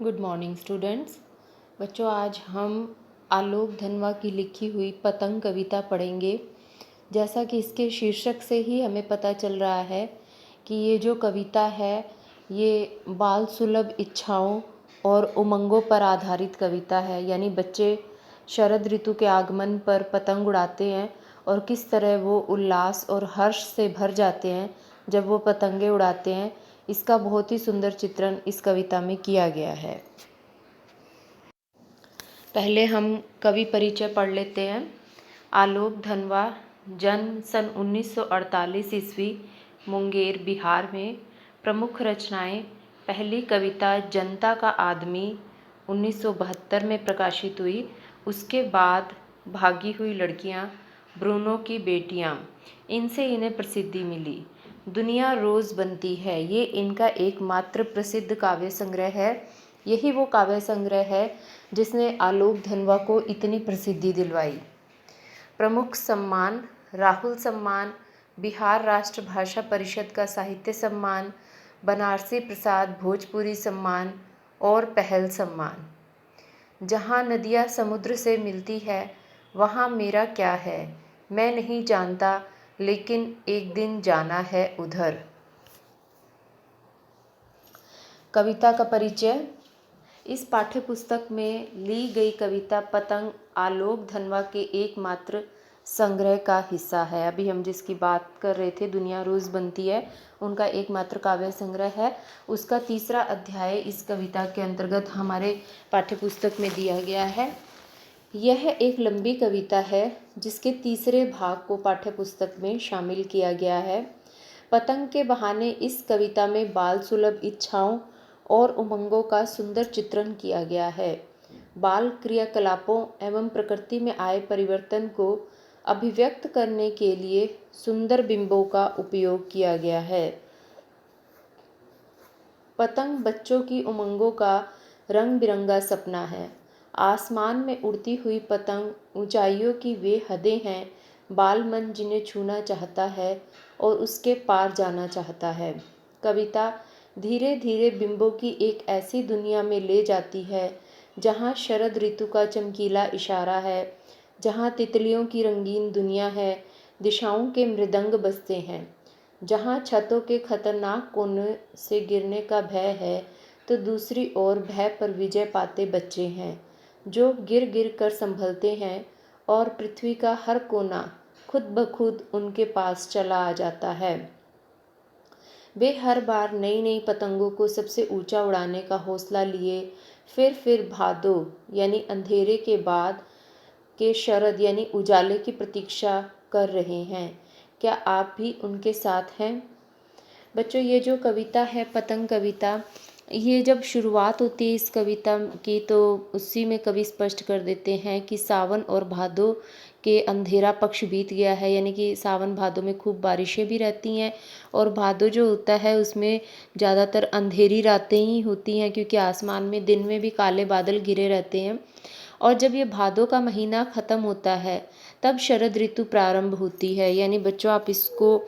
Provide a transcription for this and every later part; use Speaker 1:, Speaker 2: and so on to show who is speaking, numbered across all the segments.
Speaker 1: Good morning students. बच्चों, आज हम आलोक धनवा की लिखी हुई पतंग कविता पढ़ेंगे। जैसा कि इसके शीर्षक से ही हमें पता चल रहा है कि ये जो कविता है ये बाल सुलभ इच्छाओं और उमंगों पर आधारित कविता है। यानी बच्चे शरद ऋतु के आगमन पर पतंग उड़ाते हैं और किस तरह वो उल्लास और हर्ष से भर जाते हैं जब वो पतंगे उड़ाते हैं। इसका बहुत ही सुंदर चित्रण इस कविता में किया गया है। पहले हम कवि परिचय पढ़ लेते हैं। आलोक धनवा जन्म सन 1948 ईस्वी, मुंगेर बिहार में। प्रमुख रचनाएं: पहली कविता जनता का आदमी 1972 में प्रकाशित हुई। उसके बाद भागी हुई लड़कियां, ब्रूनो की बेटियां, इनसे इन्हें प्रसिद्धि मिली। दुनिया रोज़ बनती है, ये इनका एकमात्र प्रसिद्ध काव्य संग्रह है। यही वो काव्य संग्रह है जिसने आलोक धनवा को इतनी प्रसिद्धि दिलवाई। प्रमुख सम्मान: राहुल सम्मान, बिहार राष्ट्र भाषा परिषद का साहित्य सम्मान, बनारसी प्रसाद भोजपुरी सम्मान और पहल सम्मान। जहाँ नदियाँ समुद्र से मिलती है वहाँ मेरा क्या है, मैं नहीं जानता लेकिन एक दिन जाना है उधर। कविता का परिचय: इस पाठ्यपुस्तक में ली गई कविता पतंग आलोक धनवा के एकमात्र संग्रह का हिस्सा है। अभी हम जिसकी बात कर रहे थे, दुनिया रोज़ बनती है, उनका एकमात्र काव्य संग्रह है। उसका तीसरा अध्याय इस कविता के अंतर्गत हमारे पाठ्यपुस्तक में दिया गया है। यह एक लंबी कविता है जिसके तीसरे भाग को पाठ्यपुस्तक में शामिल किया गया है। पतंग के बहाने इस कविता में बाल सुलभ इच्छाओं और उमंगों का सुंदर चित्रण किया गया है। बाल क्रियाकलापों एवं प्रकृति में आए परिवर्तन को अभिव्यक्त करने के लिए सुंदर बिंबों का उपयोग किया गया है। पतंग बच्चों की उमंगों का रंग बिरंगा सपना है। आसमान में उड़ती हुई पतंग ऊंचाइयों की वे हदें हैं, बाल मन जिन्हें छूना चाहता है और उसके पार जाना चाहता है। कविता धीरे धीरे बिंबों की एक ऐसी दुनिया में ले जाती है जहाँ शरद ऋतु का चमकीला इशारा है, जहाँ तितलियों की रंगीन दुनिया है, दिशाओं के मृदंग बजते हैं, जहाँ छतों के खतरनाक कोने से गिरने का भय है तो दूसरी ओर भय पर विजय पाते बच्चे हैं जो गिर गिर कर संभलते हैं और पृथ्वी का हर कोना खुद ब खुद उनके पास चला आ जाता है। वे हर बार नई नई पतंगों को सबसे ऊंचा उड़ाने का हौसला लिए फिर भादो यानी अंधेरे के बाद के शरद यानी उजाले की प्रतीक्षा कर रहे हैं। क्या आप भी उनके साथ हैं? बच्चों, ये जो कविता है पतंग कविता, ये जब शुरुआत होती है इस कविता की तो उसी में कवि स्पष्ट कर देते हैं कि सावन और भादो के अंधेरा पक्ष बीत गया है। यानी कि सावन भादो में खूब बारिशें भी रहती हैं और भादो जो होता है उसमें ज़्यादातर अंधेरी रातें ही होती हैं क्योंकि आसमान में दिन में भी काले बादल घिरे रहते हैं। और जब ये भादो का महीना ख़त्म होता है तब शरद ऋतु प्रारंभ होती है। यानी बच्चों, आप इसको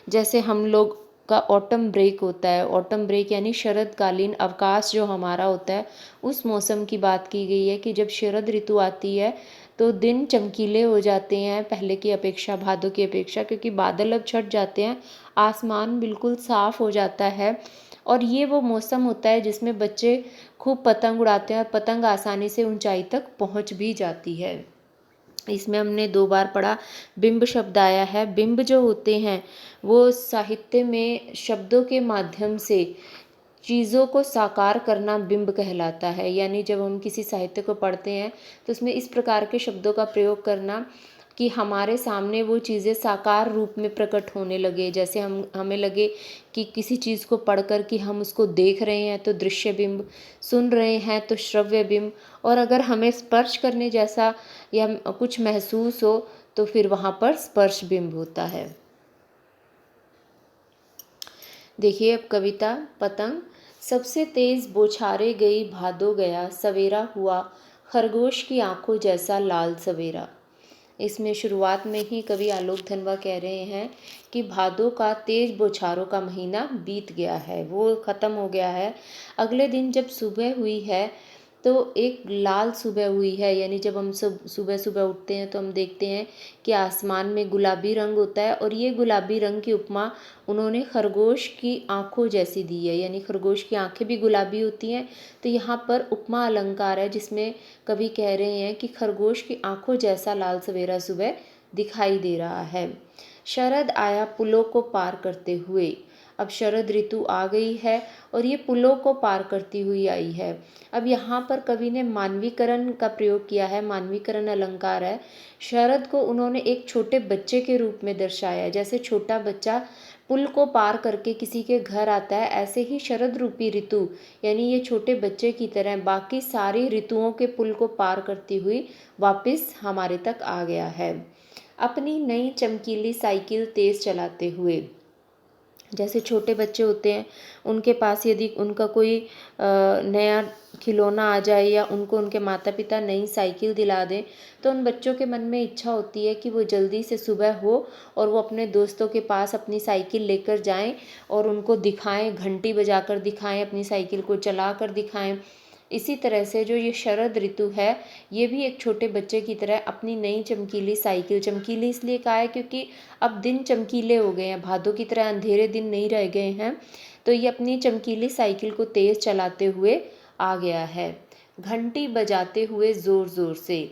Speaker 1: जैसे हम लोग का ऑटम ब्रेक होता है, ऑटम ब्रेक यानी शरदकालीन अवकाश जो हमारा होता है, उस मौसम की बात की गई है कि जब शरद ऋतु आती है तो दिन चमकीले हो जाते हैं पहले की अपेक्षा, भादों की अपेक्षा, क्योंकि बादल अब छट जाते हैं, आसमान बिल्कुल साफ़ हो जाता है और ये वो मौसम होता है जिसमें बच्चे खूब पतंग उड़ाते हैं और पतंग आसानी से ऊंचाई तक पहुंच भी जाती है। इसमें हमने 2 बार पढ़ा, बिंब शब्द आया है। बिंब जो होते हैं वो साहित्य में शब्दों के माध्यम से चीज़ों को साकार करना बिंब कहलाता है। यानी जब हम किसी साहित्य को पढ़ते हैं तो उसमें इस प्रकार के शब्दों का प्रयोग करना कि हमारे सामने वो चीज़ें साकार रूप में प्रकट होने लगे। जैसे हमें लगे कि किसी चीज़ को पढ़कर कि हम उसको देख रहे हैं तो दृश्य बिंब, सुन रहे हैं तो श्रव्य बिंब, और अगर हमें स्पर्श करने जैसा या कुछ महसूस हो तो फिर वहाँ पर स्पर्श बिंब होता है। देखिए अब कविता पतंग। सबसे तेज बौछारे गई भादो गया, सवेरा हुआ खरगोश की आंखों जैसा लाल सवेरा। इसमें शुरुआत में ही कवि आलोक धनवा कह रहे हैं कि भादों का तेज बौछारों का महीना बीत गया है, वो ख़त्म हो गया है। अगले दिन जब सुबह हुई है तो एक लाल सुबह हुई है, यानी जब हम सब सुबह सुबह उठते हैं तो हम देखते हैं कि आसमान में गुलाबी रंग होता है, और ये गुलाबी रंग की उपमा उन्होंने खरगोश की आँखों जैसी दी है, यानी खरगोश की आँखें भी गुलाबी होती हैं। तो यहाँ पर उपमा अलंकार है जिसमें कवि कह रहे हैं कि खरगोश की आँखों जैसा लाल सवेरा सुबह दिखाई दे रहा है। शरद आया पुलों को पार करते हुए। अब शरद ऋतु आ गई है और ये पुलों को पार करती हुई आई है। अब यहाँ पर कवि ने मानवीकरण का प्रयोग किया है, मानवीकरण अलंकार है। शरद को उन्होंने एक छोटे बच्चे के रूप में दर्शाया, जैसे छोटा बच्चा पुल को पार करके किसी के घर आता है, ऐसे ही शरद रूपी ऋतु यानी ये छोटे बच्चे की तरह बाकी सारी ऋतुओं के पुल को पार करती हुई वापस हमारे तक आ गया है। अपनी नई चमकीली साइकिल तेज चलाते हुए। जैसे छोटे बच्चे होते हैं, उनके पास यदि उनका कोई नया खिलौना आ जाए या उनको उनके माता पिता नई साइकिल दिला दें, तो उन बच्चों के मन में इच्छा होती है कि वो जल्दी से सुबह हो और वो अपने दोस्तों के पास अपनी साइकिल लेकर जाएं और उनको दिखाएं, घंटी बजाकर दिखाएं, अपनी साइकिल को चला कर दिखाएं। इसी तरह से जो ये शरद ऋतु है, ये भी एक छोटे बच्चे की तरह अपनी नई चमकीली साइकिल, चमकीली इसलिए कहा है क्योंकि अब दिन चमकीले हो गए हैं, भादों की तरह अंधेरे दिन नहीं रह गए हैं। तो ये अपनी चमकीली साइकिल को तेज़ चलाते हुए आ गया है, घंटी बजाते हुए ज़ोर ज़ोर से।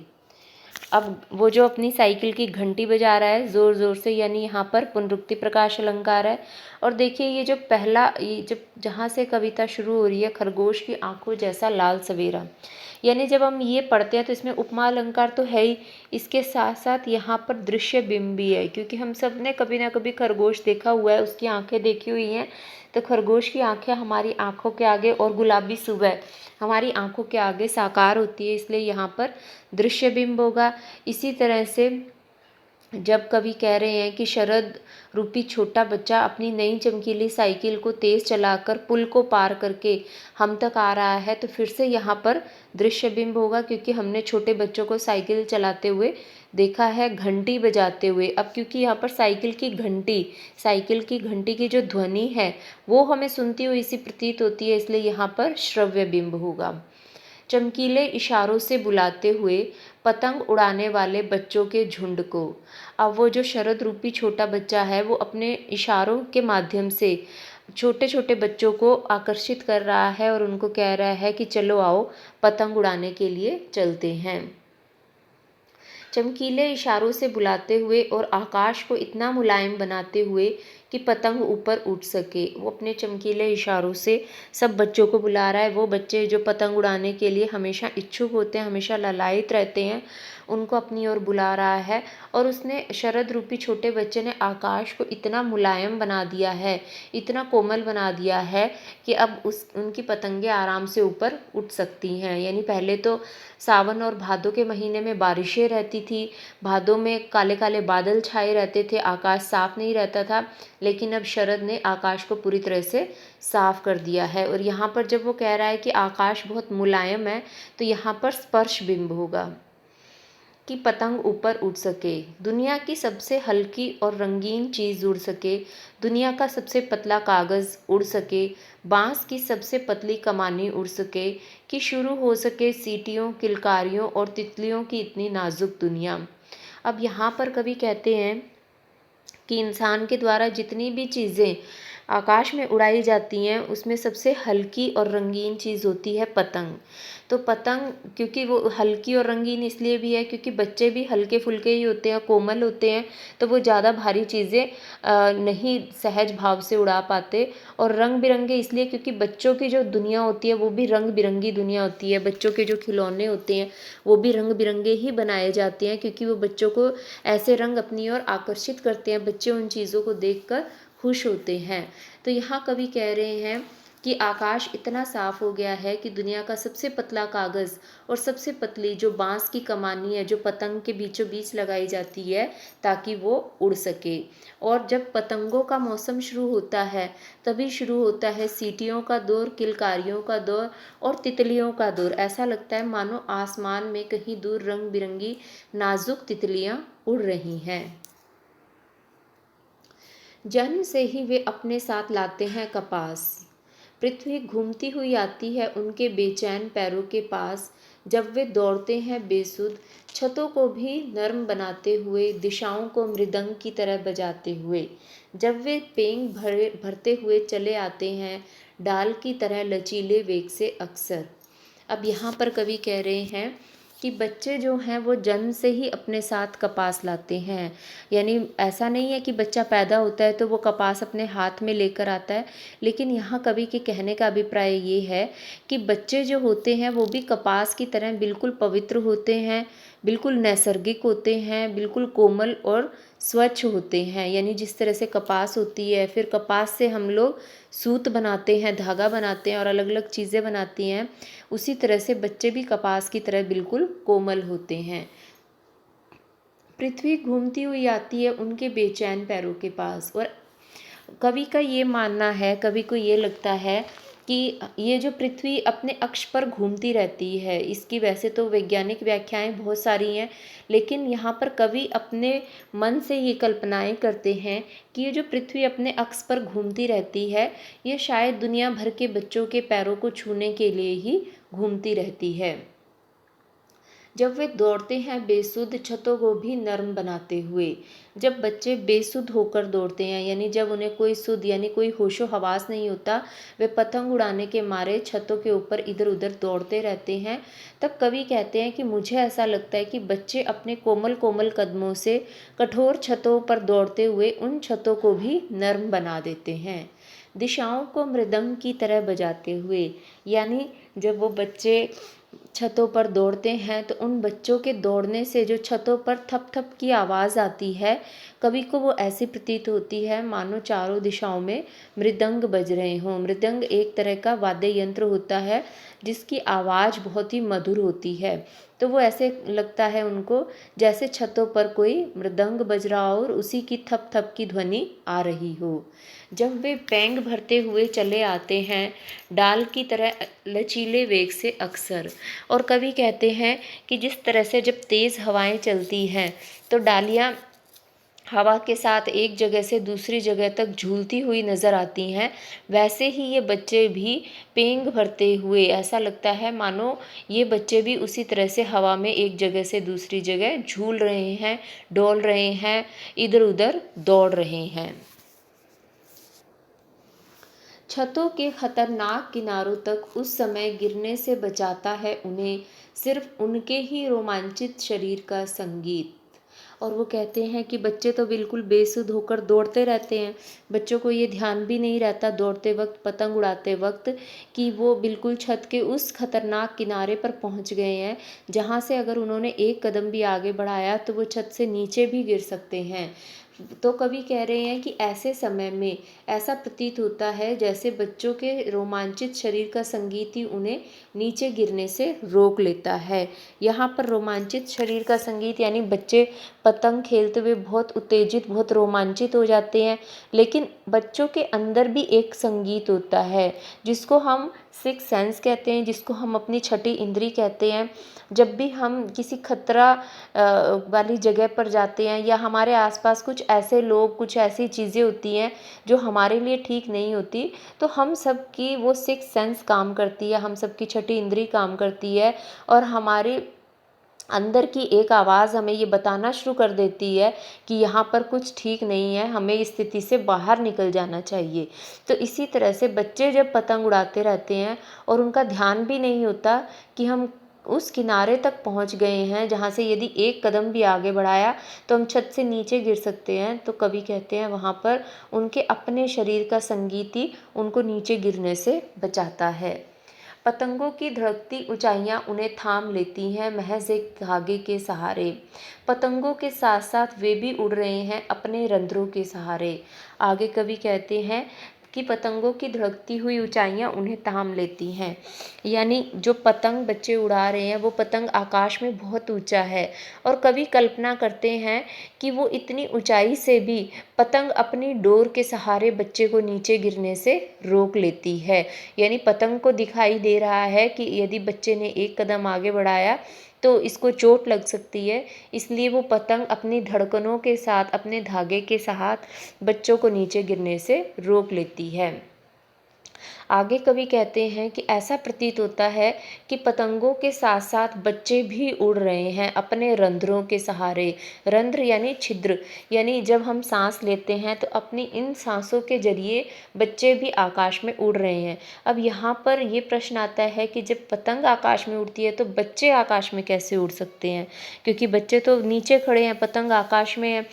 Speaker 1: अब वो जो अपनी साइकिल की घंटी बजा रहा है ज़ोर ज़ोर से, यानी यहाँ पर पुनरुक्ति प्रकाश अलंकार है। और देखिए ये जो पहला, ये जब जहाँ से कविता शुरू हो रही है, खरगोश की आंखों जैसा लाल सवेरा, यानी जब हम ये पढ़ते हैं तो इसमें उपमा अलंकार तो है ही, इसके साथ साथ यहाँ पर दृश्य बिंब भी है, क्योंकि हम सब ने कभी ना कभी खरगोश देखा हुआ है, उसकी आंखें देखी हुई हैं। तो खरगोश की आंखें हमारी आंखों के आगे और गुलाबी सुबह हमारी आंखों के आगे साकार होती है, इसलिए यहाँ पर दृश्य बिंब होगा। इसी तरह से जब कवि कह रहे हैं कि शरद रूपी छोटा बच्चा अपनी नई चमकीली साइकिल को तेज़ चलाकर पुल को पार करके हम तक आ रहा है, तो फिर से यहाँ पर दृश्य बिंब होगा, क्योंकि हमने छोटे बच्चों को साइकिल चलाते हुए देखा है, घंटी बजाते हुए। अब क्योंकि यहाँ पर साइकिल की घंटी की जो ध्वनि है वो हमें सुनती हुई सी प्रतीत होती है, इसलिए यहाँ पर श्रव्य बिंब होगा। चमकीले इशारों से बुलाते हुए पतंग उड़ाने वाले बच्चों के झुंड को। अब वो जो शरद रूपी छोटा बच्चा है वो अपने इशारों के माध्यम से छोटे छोटे बच्चों को आकर्षित कर रहा है और उनको कह रहा है कि चलो आओ पतंग उड़ाने के लिए चलते हैं। चमकीले इशारों से बुलाते हुए और आकाश को इतना मुलायम बनाते हुए कि पतंग ऊपर उठ सके। वो अपने चमकीले इशारों से सब बच्चों को बुला रहा है। वो बच्चे जो पतंग उड़ाने के लिए हमेशा इच्छुक होते हैं, हमेशा ललायित रहते हैं, उनको अपनी ओर बुला रहा है। और उसने शरद रूपी छोटे बच्चे ने आकाश को इतना मुलायम बना दिया है, इतना कोमल बना दिया है कि अब उनकी पतंगें आराम से ऊपर उठ सकती हैं। यानी पहले तो सावन और भादों के महीने में बारिशें रहती थी, भादों में काले काले बादल छाए रहते थे, आकाश साफ नहीं रहता था, लेकिन अब शरद ने आकाश को पूरी तरह से साफ कर दिया है। और यहाँ पर जब वो कह रहा है कि आकाश बहुत मुलायम है, तो यहाँ पर स्पर्श बिंब होगा कि पतंग ऊपर उड़ सके, दुनिया की सबसे हल्की और रंगीन चीज़ उड़ सके, दुनिया का सबसे पतला कागज़ उड़ सके, बांस की सबसे पतली कमानी उड़ सके, कि शुरू हो सके सीटियों, किलकारियों और तितलियों की इतनी नाजुक दुनिया। अब यहाँ पर कवि कहते हैं कि इंसान के द्वारा जितनी भी चीज़ें आकाश में उड़ाई जाती हैं उसमें सबसे हल्की और रंगीन चीज़ होती है पतंग। तो पतंग क्योंकि वो हल्की और रंगीन इसलिए भी है क्योंकि बच्चे भी हल्के फुल्के ही होते हैं, कोमल होते हैं, तो वो ज़्यादा भारी चीज़ें नहीं सहज भाव से उड़ा पाते। और रंग बिरंगे इसलिए क्योंकि बच्चों की जो दुनिया होती है वो भी रंग बिरंगी दुनिया होती है। बच्चों के जो खिलौने होते हैं वो भी रंग बिरंगे ही बनाए जाते हैं, क्योंकि वो बच्चों को ऐसे रंग अपनी ओर आकर्षित करते हैं, बच्चे उन चीज़ों को देखकर खुश होते हैं। तो यहाँ कवि कह रहे हैं कि आकाश इतना साफ हो गया है कि दुनिया का सबसे पतला कागज़ और सबसे पतली जो बांस की कमानी है जो पतंग के बीचों बीच लगाई जाती है ताकि वो उड़ सके। और जब पतंगों का मौसम शुरू होता है तभी शुरू होता है सीटियों का दौर, किलकारियों का दौर और तितलियों का दौर। ऐसा लगता है मानो आसमान में कहीं दूर रंग बिरंगी नाजुक तितलियां उड़ रही हैं। जन्म से ही वे अपने साथ लाते हैं कपास। पृथ्वी घूमती हुई आती है उनके बेचैन पैरों के पास। जब वे दौड़ते हैं बेसुध, छतों को भी नर्म बनाते हुए, दिशाओं को मृदंग की तरह बजाते हुए। जब वे पेंग भरते हुए चले आते हैं डाल की तरह लचीले वेग से अक्सर। अब यहाँ पर कवि कह रहे हैं कि बच्चे जो हैं वो जन्म से ही अपने साथ कपास लाते हैं। यानी ऐसा नहीं है कि बच्चा पैदा होता है तो वो कपास अपने हाथ में लेकर आता है, लेकिन यहाँ कवि के कहने का अभिप्राय ये है कि बच्चे जो होते हैं वो भी कपास की तरह बिल्कुल पवित्र होते हैं, बिल्कुल नैसर्गिक होते हैं, बिल्कुल कोमल और स्वच्छ होते हैं। यानी जिस तरह से कपास होती है, फिर कपास से हम लोग सूत बनाते हैं, धागा बनाते हैं और अलग अलग चीज़ें बनाती हैं, उसी तरह से बच्चे भी कपास की तरह बिल्कुल कोमल होते हैं। पृथ्वी घूमती हुई आती है उनके बेचैन पैरों के पास। और कवि का ये मानना है, कवि को ये लगता है कि ये जो पृथ्वी अपने अक्ष पर घूमती रहती है, इसकी वैसे तो वैज्ञानिक व्याख्याएं बहुत सारी हैं, लेकिन यहाँ पर कवि अपने मन से ये कल्पनाएं करते हैं कि ये जो पृथ्वी अपने अक्ष पर घूमती रहती है, ये शायद दुनिया भर के बच्चों के पैरों को छूने के लिए ही घूमती रहती है। जब वे दौड़ते हैं बेसुध, छतों को भी नर्म बनाते हुए। जब बच्चे बेसुध होकर दौड़ते हैं, यानी जब उन्हें कोई सुध यानी कोई होशो हवास नहीं होता, वे पतंग उड़ाने के मारे छतों के ऊपर इधर उधर दौड़ते रहते हैं, तब कवि कहते हैं कि मुझे ऐसा लगता है कि बच्चे अपने कोमल कोमल कदमों से कठोर छतों पर दौड़ते हुए उन छतों को भी नर्म बना देते हैं, दिशाओं को मृदंग की तरह बजाते हुए। यानी जब वो बच्चे छतों पर दौड़ते हैं तो उन बच्चों के दौड़ने से जो छतों पर थप थप की आवाज़ आती है, कवि को वो ऐसी प्रतीत होती है मानो चारों दिशाओं में मृदंग बज रहे हों। मृदंग एक तरह का वाद्य यंत्र होता है जिसकी आवाज़ बहुत ही मधुर होती है, तो वो ऐसे लगता है उनको जैसे छतों पर कोई मृदंग बज रहा हो और उसी की थप थप की ध्वनि आ रही हो। जब वे पेंग भरते हुए चले आते हैं डाल की तरह लचीले वेग से अक्सर। और कवि कहते हैं कि जिस तरह से जब तेज़ हवाएं चलती हैं तो डालियाँ हवा के साथ एक जगह से दूसरी जगह तक झूलती हुई नज़र आती हैं, वैसे ही ये बच्चे भी पेंग भरते हुए ऐसा लगता है मानो ये बच्चे भी उसी तरह से हवा में एक जगह से दूसरी जगह झूल रहे हैं, डोल रहे हैं, इधर उधर दौड़ रहे हैं। छतों के खतरनाक किनारों तक उस समय गिरने से बचाता है उन्हें सिर्फ उनके ही रोमांचित शरीर का संगीत। और वो कहते हैं कि बच्चे तो बिल्कुल बेसुध होकर दौड़ते रहते हैं, बच्चों को ये ध्यान भी नहीं रहता दौड़ते वक्त, पतंग उड़ाते वक्त, कि वो बिल्कुल छत के उस खतरनाक किनारे पर पहुंच गए हैं जहां से अगर उन्होंने एक कदम भी आगे बढ़ाया तो वो छत से नीचे भी गिर सकते हैं। तो कवि कह रहे हैं कि ऐसे समय में ऐसा प्रतीत होता है जैसे बच्चों के रोमांचित शरीर का संगीत ही उन्हें नीचे गिरने से रोक लेता है। यहाँ पर रोमांचित शरीर का संगीत यानी बच्चे पतंग खेलते हुए बहुत उत्तेजित, बहुत रोमांचित हो जाते हैं, लेकिन बच्चों के अंदर भी एक संगीत होता है जिसको हम सिक्स सेंस कहते हैं, जिसको हम अपनी छठी इंद्री कहते हैं। जब भी हम किसी खतरा वाली जगह पर जाते हैं या हमारे आसपास कुछ ऐसे लोग, कुछ ऐसी चीज़ें होती हैं जो हमारे लिए ठीक नहीं होती, तो हम सब की वो सिक्स सेंस काम करती है, हम सब की छठी इंद्री काम करती है और हमारे अंदर की एक आवाज़ हमें ये बताना शुरू कर देती है कि यहाँ पर कुछ ठीक नहीं है, हमें इस स्थिति से बाहर निकल जाना चाहिए। तो इसी तरह से बच्चे जब पतंग उड़ाते रहते हैं और उनका ध्यान भी नहीं होता कि हम उस किनारे तक पहुँच गए हैं जहाँ से यदि एक कदम भी आगे बढ़ाया तो हम छत से नीचे गिर सकते हैं, तो कवि कहते हैं वहाँ पर उनके अपने शरीर का संगीत ही उनको नीचे गिरने से बचाता है। पतंगों की धड़कती ऊंचाइयां उन्हें थाम लेती हैं महज एक धागे के सहारे। पतंगों के साथ साथ वे भी उड़ रहे हैं अपने रंध्रों के सहारे। आगे कवि कहते हैं कि पतंगों की धड़कती हुई ऊंचाइयां उन्हें थाम लेती हैं। यानी जो पतंग बच्चे उड़ा रहे हैं वो पतंग आकाश में बहुत ऊंचा है और कवि कल्पना करते हैं कि वो इतनी ऊंचाई से भी पतंग अपनी डोर के सहारे बच्चे को नीचे गिरने से रोक लेती है। यानी पतंग को दिखाई दे रहा है कि यदि बच्चे ने एक कदम आगे बढ़ाया तो इसको चोट लग सकती है, इसलिए वो पतंग अपनी धड़कनों के साथ अपने धागे के साथ बच्चों को नीचे गिरने से रोक लेती है। आगे कवि कहते हैं कि ऐसा प्रतीत होता है कि पतंगों के साथ साथ बच्चे भी उड़ रहे हैं अपने रंध्रों के सहारे। रंध्र यानी छिद्र, यानी जब हम सांस लेते हैं तो अपनी इन सांसों के जरिए बच्चे भी आकाश में उड़ रहे हैं। अब यहाँ पर ये प्रश्न आता है कि जब पतंग आकाश में उड़ती है तो बच्चे आकाश में कैसे उड़ सकते हैं, क्योंकि बच्चे तो नीचे खड़े हैं, पतंग आकाश में है।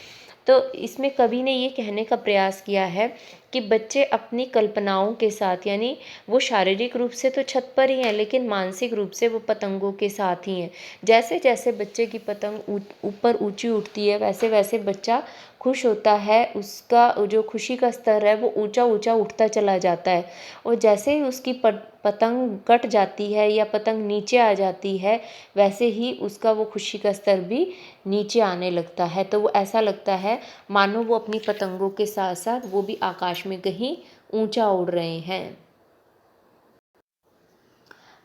Speaker 1: तो इसमें कवि ने ये कहने का प्रयास किया है कि बच्चे अपनी कल्पनाओं के साथ, यानी वो शारीरिक रूप से तो छत पर ही हैं लेकिन मानसिक रूप से वो पतंगों के साथ ही हैं। जैसे जैसे बच्चे की पतंग ऊपर ऊंची उठती है वैसे वैसे बच्चा खुश होता है, उसका जो खुशी का स्तर है वो ऊंचा ऊंचा उठता चला जाता है। और जैसे ही उसकी पतंग कट जाती है या पतंग नीचे आ जाती है वैसे ही उसका वो खुशी का स्तर भी नीचे आने लगता है। तो वो ऐसा लगता है मानो वो अपनी पतंगों के साथ साथ वो भी आकाश में कहीं ऊंचा उड़ रहे हैं।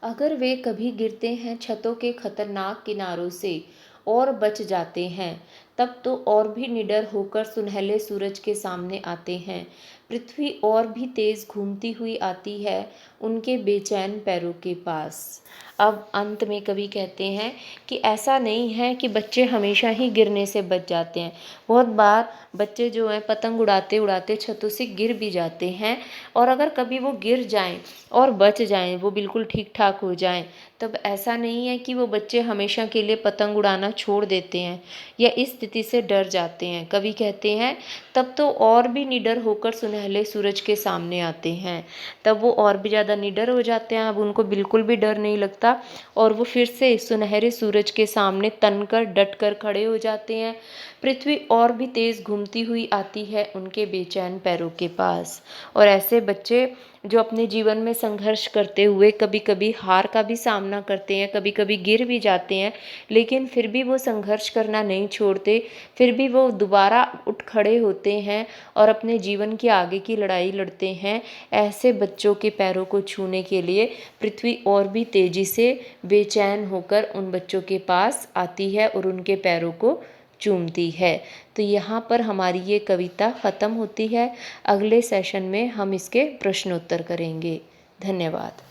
Speaker 1: अगर वे कभी गिरते हैं छतों के खतरनाक किनारों से और बच जाते हैं तब तो और भी निडर होकर सुनहले सूरज के सामने आते हैं। पृथ्वी और भी तेज घूमती हुई आती है उनके बेचैन पैरों के पास। अब अंत में कवि कहते हैं कि ऐसा नहीं है कि बच्चे हमेशा ही गिरने से बच जाते हैं। बहुत बार बच्चे जो हैं पतंग उड़ाते उड़ाते छतों से गिर भी जाते हैं, और अगर कभी वो गिर जाएं और बच जाएं, वो बिल्कुल ठीक ठाक हो जाएं, तब ऐसा नहीं है कि वो बच्चे हमेशा के लिए पतंग उड़ाना छोड़ देते हैं या इस स्थिति से डर जाते हैं। कवि कहते हैं तब तो और भी निडर होकर सुनहले सूरज के सामने आते हैं, तब वो और भी ज़्यादा निडर हो जाते हैं। अब उनको बिल्कुल भी डर नहीं लगता और वो फिर से सुनहरे सूरज के सामने तनकर डट कर खड़े हो जाते हैं। पृथ्वी और भी तेज घूमती हुई आती है उनके बेचैन पैरों के पास। और ऐसे बच्चे जो अपने जीवन में संघर्ष करते हुए कभी कभी हार का भी सामना करते हैं, कभी कभी गिर भी जाते हैं, लेकिन फिर भी वो संघर्ष करना नहीं छोड़ते, फिर भी वो दोबारा उठ खड़े होते हैं और अपने जीवन की आगे की लड़ाई लड़ते हैं। ऐसे बच्चों के पैरों को छूने के लिए पृथ्वी और भी तेजी से बेचैन होकर उन बच्चों के पास आती है और उनके पैरों को चूमती है। तो यहाँ पर हमारी ये कविता ख़त्म होती है। अगले सेशन में हम इसके प्रश्नोत्तर करेंगे। धन्यवाद।